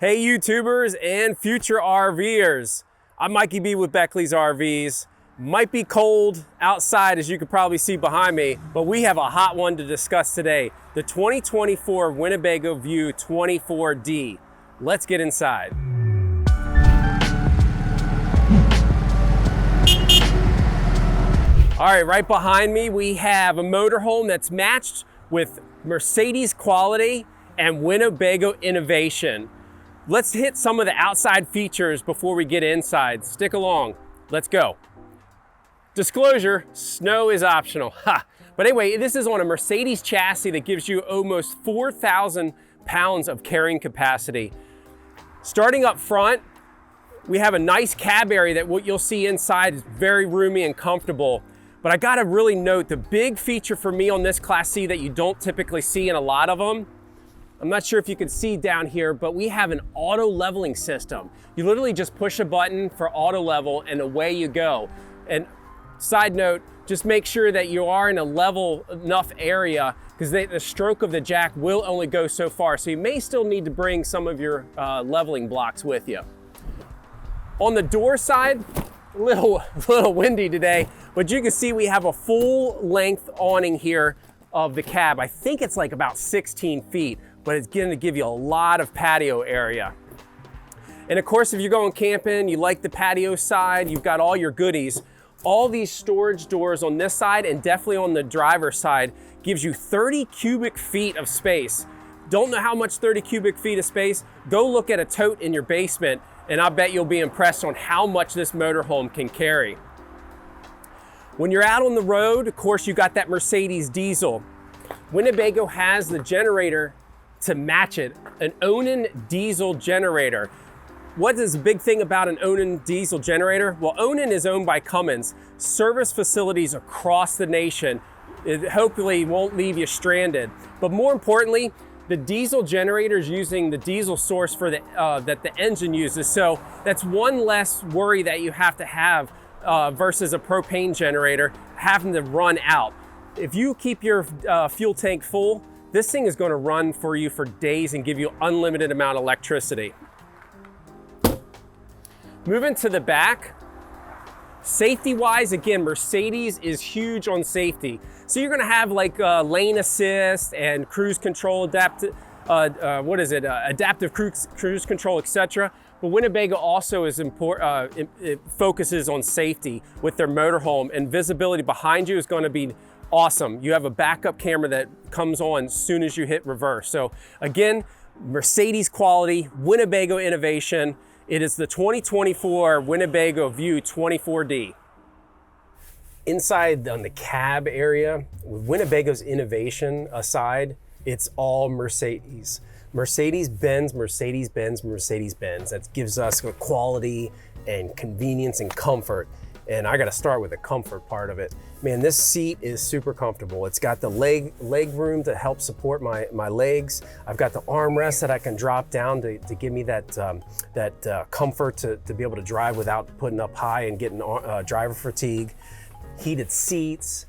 Hey YouTubers and future RVers. I'm Mikey B with Beckley's RVs. Might be cold outside as you can probably see behind me, but we have a hot one to discuss today. The 2024 Winnebago View 24D. Let's get inside. All right, right behind me we have a motorhome that's matched with Mercedes quality and Winnebago innovation. Let's hit some of the outside features before we get inside. Stick along, let's go. Disclosure, snow is optional. Ha! But anyway, this is on a Mercedes chassis that gives you almost 4,000 pounds of carrying capacity. Starting up front, we have a nice cab area that what you'll see inside is very roomy and comfortable. But I gotta really note the big feature for me on this Class C that you don't typically see in a lot of them. I'm not sure if you can see down here, but we have an auto leveling system. You literally just push a button for auto level and away you go. And side note, just make sure that you are in a level enough area because the stroke of the jack will only go so far. So you may still need to bring some of your leveling blocks with you. On the door side, a little windy today, but you can see we have a full length awning here of the cab. I think it's like about 16 feet, but it's going to give you a lot of patio area. And of course, if you're going camping, you like the patio side, you've got all your goodies. All these storage doors on this side and definitely on the driver's side gives you 30 cubic feet of space. Don't know how much 30 cubic feet of space? Go look at a tote in your basement and I bet you'll be impressed on how much this motorhome can carry. When you're out on the road, of course, you got that Mercedes diesel. Winnebago has the generator to match it, an Onan diesel generator. What is the big thing about an Onan diesel generator? Well, Onan is owned by Cummins. Service facilities across the nation. It hopefully won't leave you stranded. But more importantly, the diesel generator is using the diesel source for that the engine uses. So that's one less worry that you have to have versus a propane generator having to run out. If you keep your fuel tank full, this thing is going to run for you for days and give you unlimited amount of electricity. Moving to the back, safety-wise, again, Mercedes is huge on safety. So you're going to have like lane assist and cruise control, adaptive cruise control, etc. But Winnebago also is it focuses on safety with their motorhome, and visibility behind you is going to be awesome. You have a backup camera that comes on as soon as you hit reverse. So again, Mercedes quality, Winnebago innovation. It is the 2024 Winnebago View 24D. Inside on the cab area, with Winnebago's innovation aside, it's all Mercedes. Mercedes-Benz, Mercedes-Benz, Mercedes-Benz. That gives us quality and convenience and comfort. And I gotta start with the comfort part of it. Man, this seat is super comfortable. It's got the leg room to help support my legs. I've got the armrest that I can drop down to give me that comfort to be able to drive without putting up high and getting driver fatigue. Heated seats.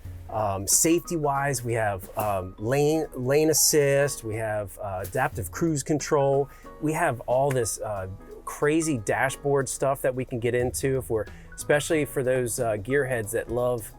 Safety-wise, we have lane assist. We have adaptive cruise control. We have all this crazy dashboard stuff that we can get into especially for those gearheads that love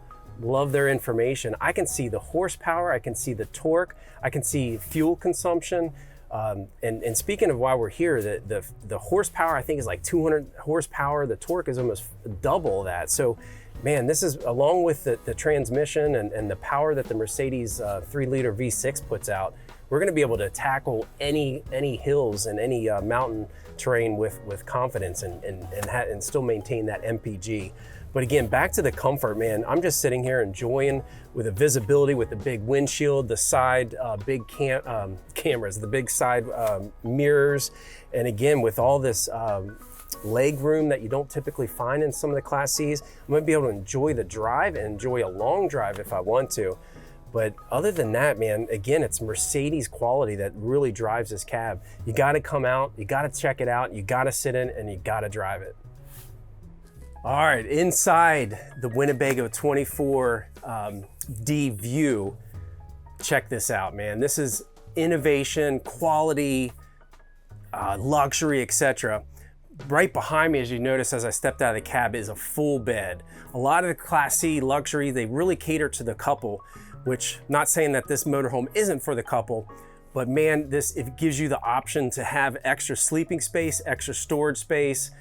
their information. I can see the horsepower, I can see the torque, I can see fuel consumption. And speaking of why we're here, the horsepower I think is like 200 horsepower. The torque is almost double that. So man, this is along with the transmission and the power that the Mercedes 3-liter V6 puts out, we're gonna be able to tackle any hills and any mountain terrain with confidence and still maintain that MPG. But again, back to the comfort, man, I'm just sitting here enjoying with the visibility, with the big windshield, the side big cameras, the big side mirrors. And again, with all this leg room that you don't typically find in some of the Class Cs, I'm gonna be able to enjoy the drive and enjoy a long drive if I want to. But other than that, man, again, it's Mercedes quality that really drives this cab. You gotta come out, you gotta check it out, you gotta sit in, and you gotta drive it. All right, inside the Winnebago 24D View, check this out, man. This is innovation, quality, luxury, etc. Right behind me, as you notice as I stepped out of the cab, is a full bed. A lot of the Class C luxury, they really cater to the couple, which, not saying that this motorhome isn't for the couple, but man, it gives you the option to have extra sleeping space, extra storage space,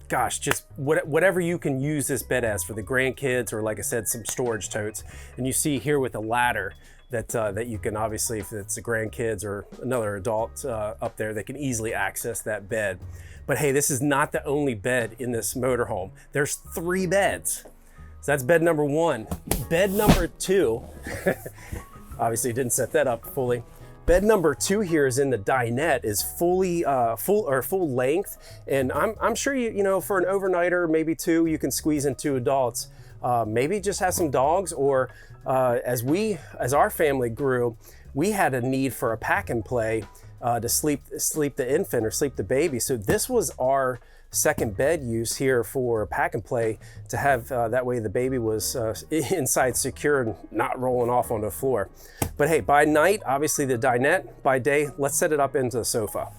gosh, just whatever you can use this bed as for the grandkids, or like I said, some storage totes. And you see here with the ladder that you can, obviously, if it's the grandkids or another adult up there, they can easily access that bed. But hey, this is not the only bed in this motorhome. There's 3 beds. So that's bed number 1. Bed number 2, obviously didn't set that up fully. Bed number 2 here is in the dinette, is full length, and I'm sure you know, for an overnighter, maybe 2, you can squeeze in 2 adults. Maybe just have some dogs, or as our family grew, we had a need for a pack and play to sleep the infant or sleep the baby. So this was our second bed use here for pack and play, to have that way the baby was inside secure and not rolling off on the floor. But hey, by night, obviously the dinette. By day, let's set it up into the sofa.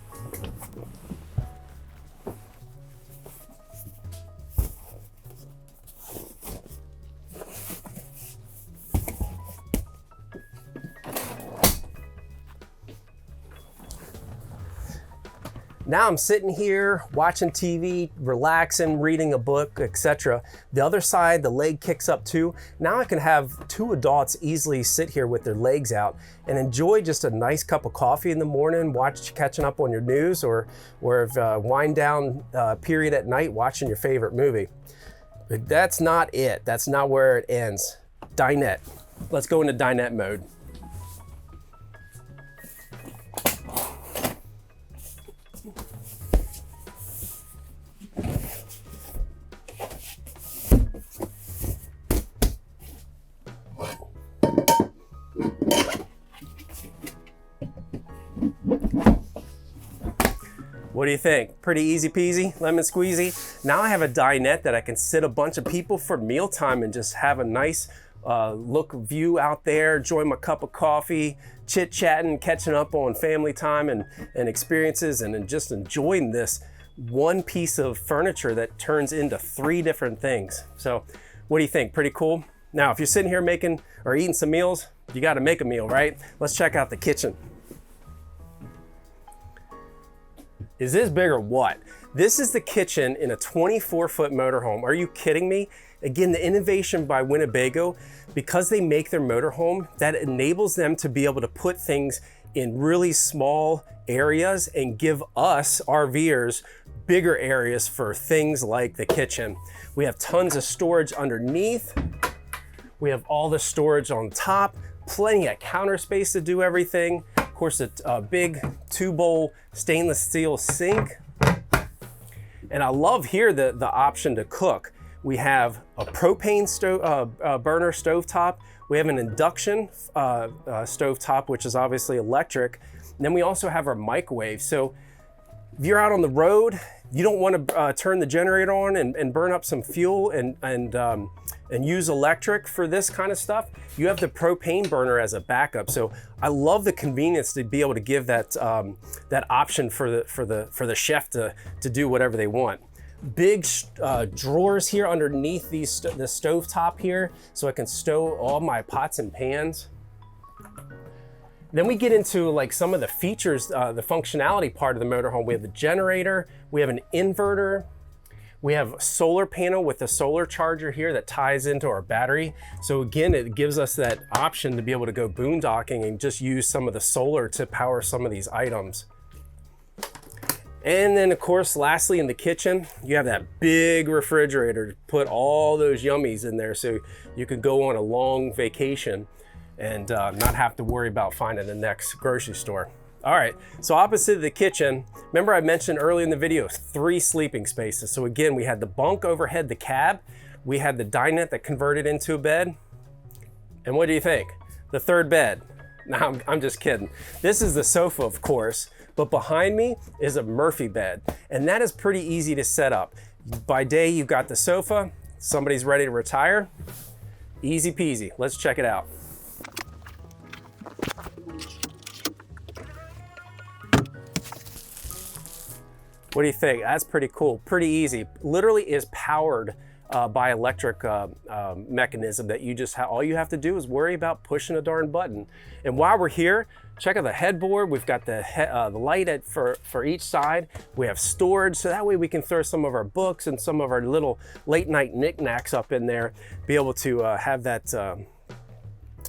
Now I'm sitting here watching TV, relaxing, reading a book, etc. The other side, the leg kicks up too. Now I can have 2 adults easily sit here with their legs out and enjoy just a nice cup of coffee in the morning, catching up on your news, or wind down period at night watching your favorite movie. But that's not it. That's not where it ends. Dinette. Let's go into dinette mode. What do you think? Pretty easy peasy, lemon squeezy. Now I have a dinette that I can sit a bunch of people for mealtime and just have a nice view out there, enjoy my cup of coffee, chit-chatting, catching up on family time and experiences, and just enjoying this one piece of furniture that turns into 3 different things. So what do you think? Pretty cool? Now, if you're sitting here making or eating some meals, you got to make a meal, right? Let's check out the kitchen. Is this big or what? This is the kitchen in a 24-foot motorhome. Are you kidding me? Again, the innovation by Winnebago, because they make their motorhome, that enables them to be able to put things in really small areas and give us, RVers, bigger areas for things like the kitchen. We have tons of storage underneath. We have all the storage on top, plenty of counter space to do everything. Of course, a big 2-bowl stainless steel sink. And I love here the option to cook. We have a propane burner stovetop. We have an induction stovetop, which is obviously electric. And then we also have our microwave. So if you're out on the road, you don't want to turn the generator on and burn up some fuel and use electric for this kind of stuff. You have the propane burner as a backup. So I love the convenience to be able to give that that option for the chef to do whatever they want. Big drawers here underneath the stove top here, so I can stow all my pots and pans. Then we get into like some of the features, the functionality part of the motorhome. We have the generator, we have an inverter, we have a solar panel with a solar charger here that ties into our battery. So again, it gives us that option to be able to go boondocking and just use some of the solar to power some of these items. And then of course, lastly, in the kitchen, you have that big refrigerator to put all those yummies in there so you could go on a long vacation and not have to worry about finding the next grocery store. All right, so opposite of the kitchen, remember I mentioned earlier in the video, 3 sleeping spaces. So again, we had the bunk overhead the cab, we had the dinette that converted into a bed. And what do you think? The 3rd bed. No, I'm just kidding. This is the sofa, of course, but behind me is a Murphy bed. And that is pretty easy to set up. By day, you've got the sofa, somebody's ready to retire. Easy peasy, let's check it out. What do you think? That's pretty cool, pretty easy. Literally is powered by electric mechanism that you just all you have to do is worry about pushing a darn button. And while we're here, check out the headboard. We've got the light for each side. We have storage, so that way we can throw some of our books and some of our little late night knickknacks up in there, be able to have that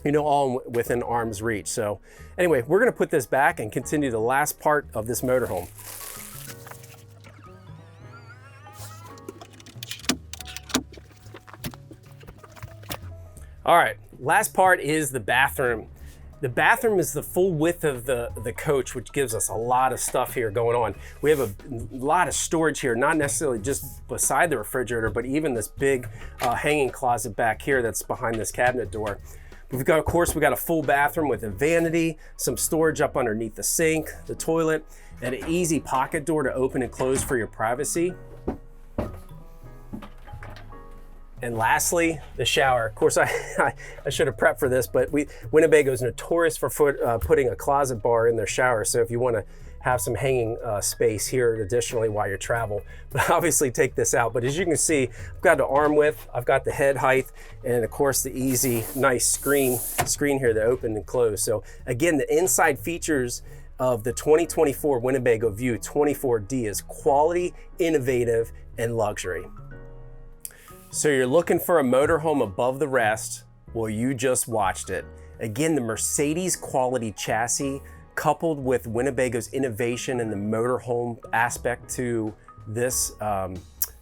you know, all within arm's reach. So anyway, we're gonna put this back and continue the last part of this motorhome. All right, last part is the bathroom. The bathroom is the full width of the coach, which gives us a lot of stuff here going on. We have a lot of storage here, not necessarily just beside the refrigerator, but even this big hanging closet back here that's behind this cabinet door. We've got, of course, we got a full bathroom with a vanity, some storage up underneath the sink, the toilet, and an easy pocket door to open and close for your privacy. And lastly, the shower. Of course, I should have prepped for this, but Winnebago is notorious for putting a closet bar in their shower. So if you want to have some hanging space here additionally while you travel, but obviously take this out. But as you can see, I've got the arm width, I've got the head height, and of course the easy, nice screen here to open and close. So again, the inside features of the 2024 Winnebago View 24D is quality, innovative, and luxury. So you're looking for a motorhome above the rest? Well, you just watched it. Again, the Mercedes quality chassis coupled with Winnebago's innovation and the motorhome aspect to this,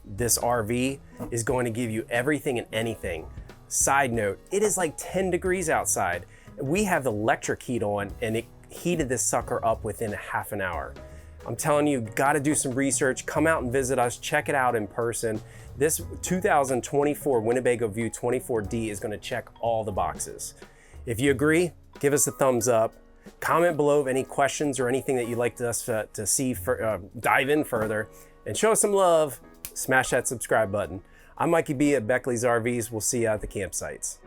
this RV is going to give you everything and anything. Side note, it is like 10 degrees outside. We have the electric heat on and it heated this sucker up within a half an hour. I'm telling you, got to do some research, come out and visit us, check it out in person. This 2024 Winnebago View 24D is going to check all the boxes. If you agree, give us a thumbs up. Comment below of any questions or anything that you'd like us to see, dive in further, and show us some love. Smash that subscribe button. I'm Mikey B at Beckley's RVs. We'll see you at the campsites.